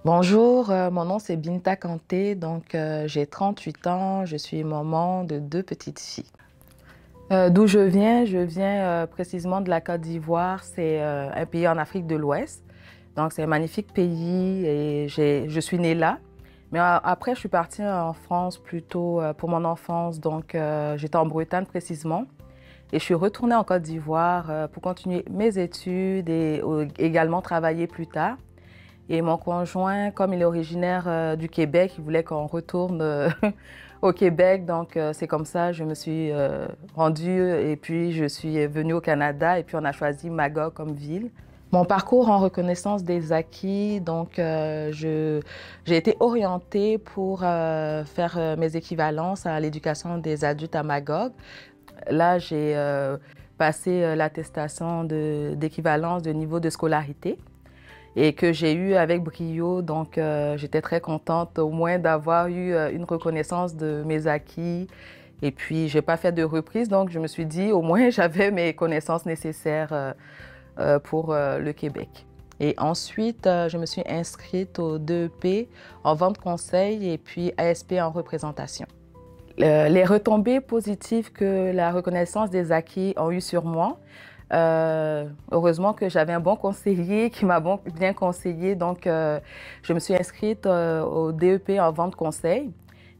Bonjour, mon nom c'est Binta Kanté, j'ai 38 ans, je suis maman de deux petites filles. D'où je viens précisément de la Côte d'Ivoire, c'est un pays en Afrique de l'Ouest. Donc c'est un magnifique pays et je suis née là. Mais après je suis partie en France plutôt pour mon enfance, j'étais en Bretagne précisément. Et je suis retournée en Côte d'Ivoire pour continuer mes études et également travailler plus tard. Et mon conjoint, comme il est originaire du Québec, il voulait qu'on retourne au Québec. C'est comme ça, je me suis rendue et puis je suis venue au Canada et puis on a choisi Magog comme ville. Mon parcours en reconnaissance des acquis, j'ai été orientée pour faire mes équivalences à l'éducation des adultes à Magog. Là, j'ai passé l'attestation d'équivalence de niveau de scolarité et que j'ai eu avec brio. J'étais très contente au moins d'avoir eu une reconnaissance de mes acquis. Et puis, j'ai pas fait de reprise, donc je me suis dit au moins j'avais mes connaissances nécessaires pour le Québec. Et ensuite, je me suis inscrite au DEP en vente conseil et puis ASP en représentation. Les retombées positives que la reconnaissance des acquis ont eu sur moi, heureusement que j'avais un bon conseiller qui m'a bien conseillé. Je me suis inscrite au DEP en vente conseil.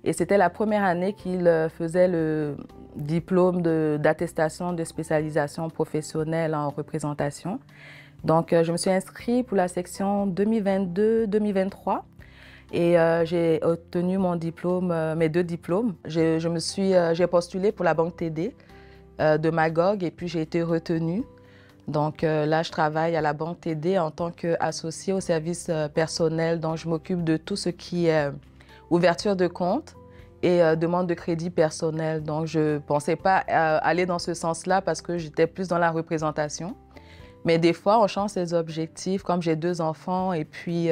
Et c'était la première année qu'il faisait le diplôme d'attestation de spécialisation professionnelle en représentation. Je me suis inscrite pour la section 2022-2023 et j'ai obtenu mon diplôme, mes deux diplômes. J'ai postulé pour la banque TD de Magog et puis j'ai été retenue. Là, je travaille à la banque TD en tant qu'associée au service personnel. Donc, je m'occupe de tout ce qui est ouverture de compte et demande de crédit personnel. Donc, je ne pensais pas aller dans ce sens-là parce que j'étais plus dans la représentation. Mais des fois, on change ses objectifs. Comme j'ai deux enfants et puis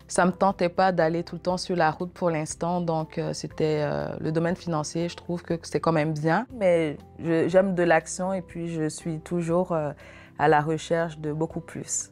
ça ne me tentait pas d'aller tout le temps sur la route pour l'instant. C'était le domaine financier. Je trouve que c'est quand même bien. Mais j'aime de l'action et puis je suis toujours à la recherche de beaucoup plus.